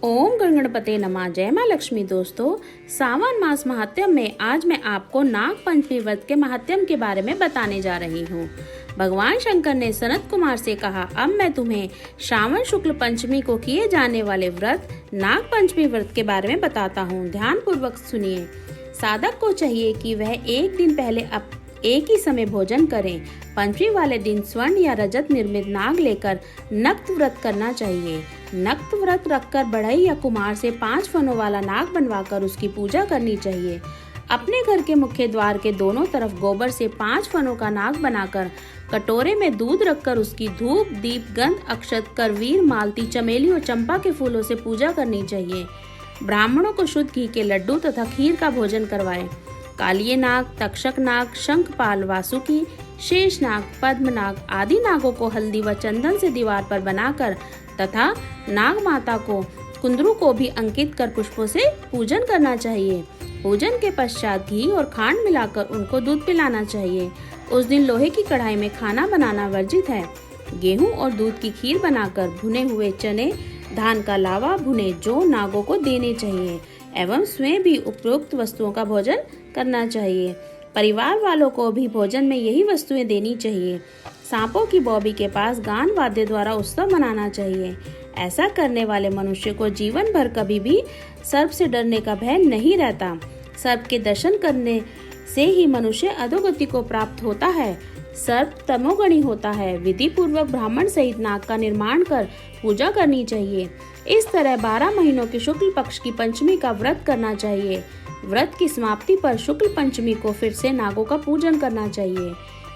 ओम गणगणपते नमः। जय माँ लक्ष्मी। दोस्तों, सावन मास महात्म्य में आज मैं आपको नाग पंचमी व्रत के महात्म्य के बारे में बताने जा रही हूँ। भगवान शंकर ने सनत कुमार से कहा, अब मैं तुम्हें श्रावण शुक्ल पंचमी को किए जाने वाले व्रत नाग पंचमी व्रत के बारे में बताता हूँ। ध्यान पूर्वक सुनिए। साधक को चाहिए कि वह एक दिन पहले एक ही समय भोजन करें। पंचमी वाले दिन स्वर्ण या रजत निर्मित नाग लेकर नक्त व्रत करना चाहिए। नक्त व्रत रखकर बढ़ई या कुमार से 5 फनों वाला नाग बनवाकर उसकी पूजा करनी चाहिए। अपने घर के मुख्य द्वार के दोनों तरफ गोबर से 5 फनों का नाग बनाकर कटोरे में दूध रखकर उसकी धूप, दीप, गंध, अक्षत, करवीर, मालती, चमेली और चंपा के फूलों से पूजा करनी चाहिए। ब्राह्मणों को शुद्ध घी के लड्डू तथा खीर का भोजन करवाएं। कालिये नाग, तक्षक नाग, शंखपाल, वासुकी, शेष नाग, पद्म नाग आदि नागों को हल्दी व चंदन से दीवार पर बनाकर तथा नाग माता को कुंदरू को भी अंकित कर पुष्पों से पूजन करना चाहिए। पूजन के पश्चात घी और खांड मिलाकर उनको दूध पिलाना चाहिए। उस दिन लोहे की कढ़ाई में खाना बनाना वर्जित है। गेहूं और दूध की खीर बनाकर भुने हुए चने, धान का लावा, भुने जौ नागों को देने चाहिए एवं स्वयं भी उपरोक्त वस्तुओं का भोजन करना चाहिए। परिवार वालों को भी भोजन में यही वस्तुएं देनी चाहिए। सांपों की बॉबी के पास गान वाद्य द्वारा उत्सव मनाना चाहिए। ऐसा करने वाले मनुष्य को जीवन भर कभी भी सर्प से डरने का भय नहीं रहता। सर्प के दर्शन करने से ही मनुष्य अधोगति को प्राप्त होता है। सर्प तमोगुणी होता है। विधि पूर्वक ब्राह्मण सहित नाग का निर्माण कर पूजा करनी चाहिए। इस तरह 12 महीनों के शुक्ल पक्ष की पंचमी का व्रत करना चाहिए। व्रत की समाप्ति पर शुक्ल पंचमी को फिर से नागों का पूजन करना चाहिए।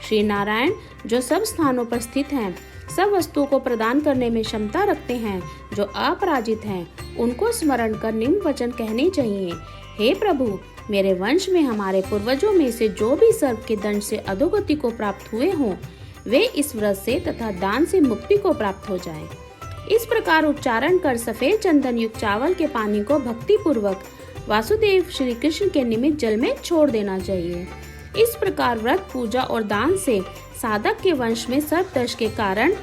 श्री नारायण जो सब स्थानों पर स्थित हैं, सब वस्तुओं को प्रदान करने में क्षमता रखते हैं, जो अपराजित हैं, उनको स्मरण कर निम्न वचन कहने चाहिए। हे प्रभु, मेरे वंश में हमारे पूर्वजों में से जो भी सर्प के दंश से अधोगति को प्राप्त हुए हों, वे इस व्रत से तथा दान से मुक्ति को प्राप्त हो जाएं। इस प्रकार उच्चारण कर सफेद चंदन युक्त चावल के पानी को भक्ति पूर्वक वासुदेव श्री कृष्ण के निमित्त जल में छोड़ देना चाहिए। इस प्रकार व्रत, पूजा और दान से साधक के वंश में सर्प दंश के कारण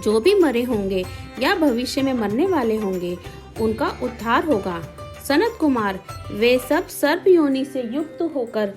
जो भी मरे होंगे या भविष्य में मरने वाले होंगे, उनका उद्धार होगा। सनत कुमार वे सब सर्प योनि से युक्त होकर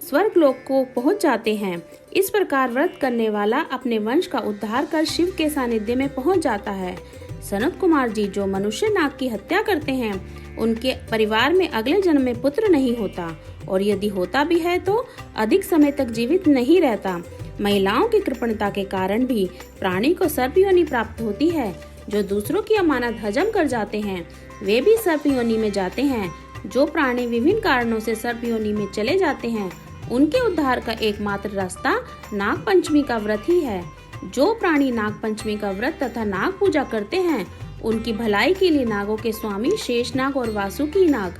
स्वर्ग लोक को पहुंच जाते हैं। इस प्रकार व्रत करने वाला अपने वंश का उद्धार कर शिव के सानिध्य में पहुंच जाता है। सनत कुमार जी, जो मनुष्य नाग की हत्या करते हैं, उनके परिवार में अगले जन्म में पुत्र नहीं होता और यदि होता भी है तो अधिक समय तक जीवित नहीं रहता। महिलाओं की कृपणता के कारण भी प्राणी को सर्प योनि प्राप्त होती है। जो दूसरों की अमानत हजम कर जाते हैं, वे भी सर्प योनि में जाते हैं। जो प्राणी विभिन्न कारणों से सर्प योनि में चले जाते हैं, उनके उद्धार का एकमात्र रास्ता नाग पंचमी का व्रत ही है। जो प्राणी नाग पंचमी का व्रत तथा नाग पूजा करते हैं, उनकी भलाई के लिए नागों के स्वामी शेषनाग और वासुकी नाग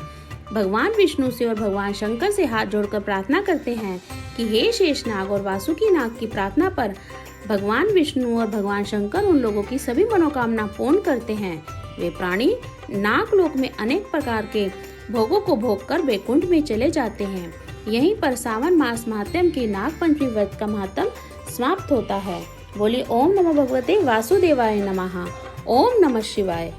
भगवान विष्णु से और भगवान शंकर से हाथ जोड़कर प्रार्थना करते हैं कि हे शेषनाग और वासुकी नाग की प्रार्थना पर भगवान विष्णु और भगवान शंकर उन लोगों की सभी मनोकामना पूर्ण करते हैं। वे प्राणी नागलोक में अनेक प्रकार के भोगों को भोग कर वैकुंठ में चले जाते हैं। यहीं पर सावन मास महात्म्य की नाग पंचमी व्रत का महात्म समाप्त होता है। बोलिए ओम नमो भगवते वासुदेवाय नमः। ओम नमः शिवाय।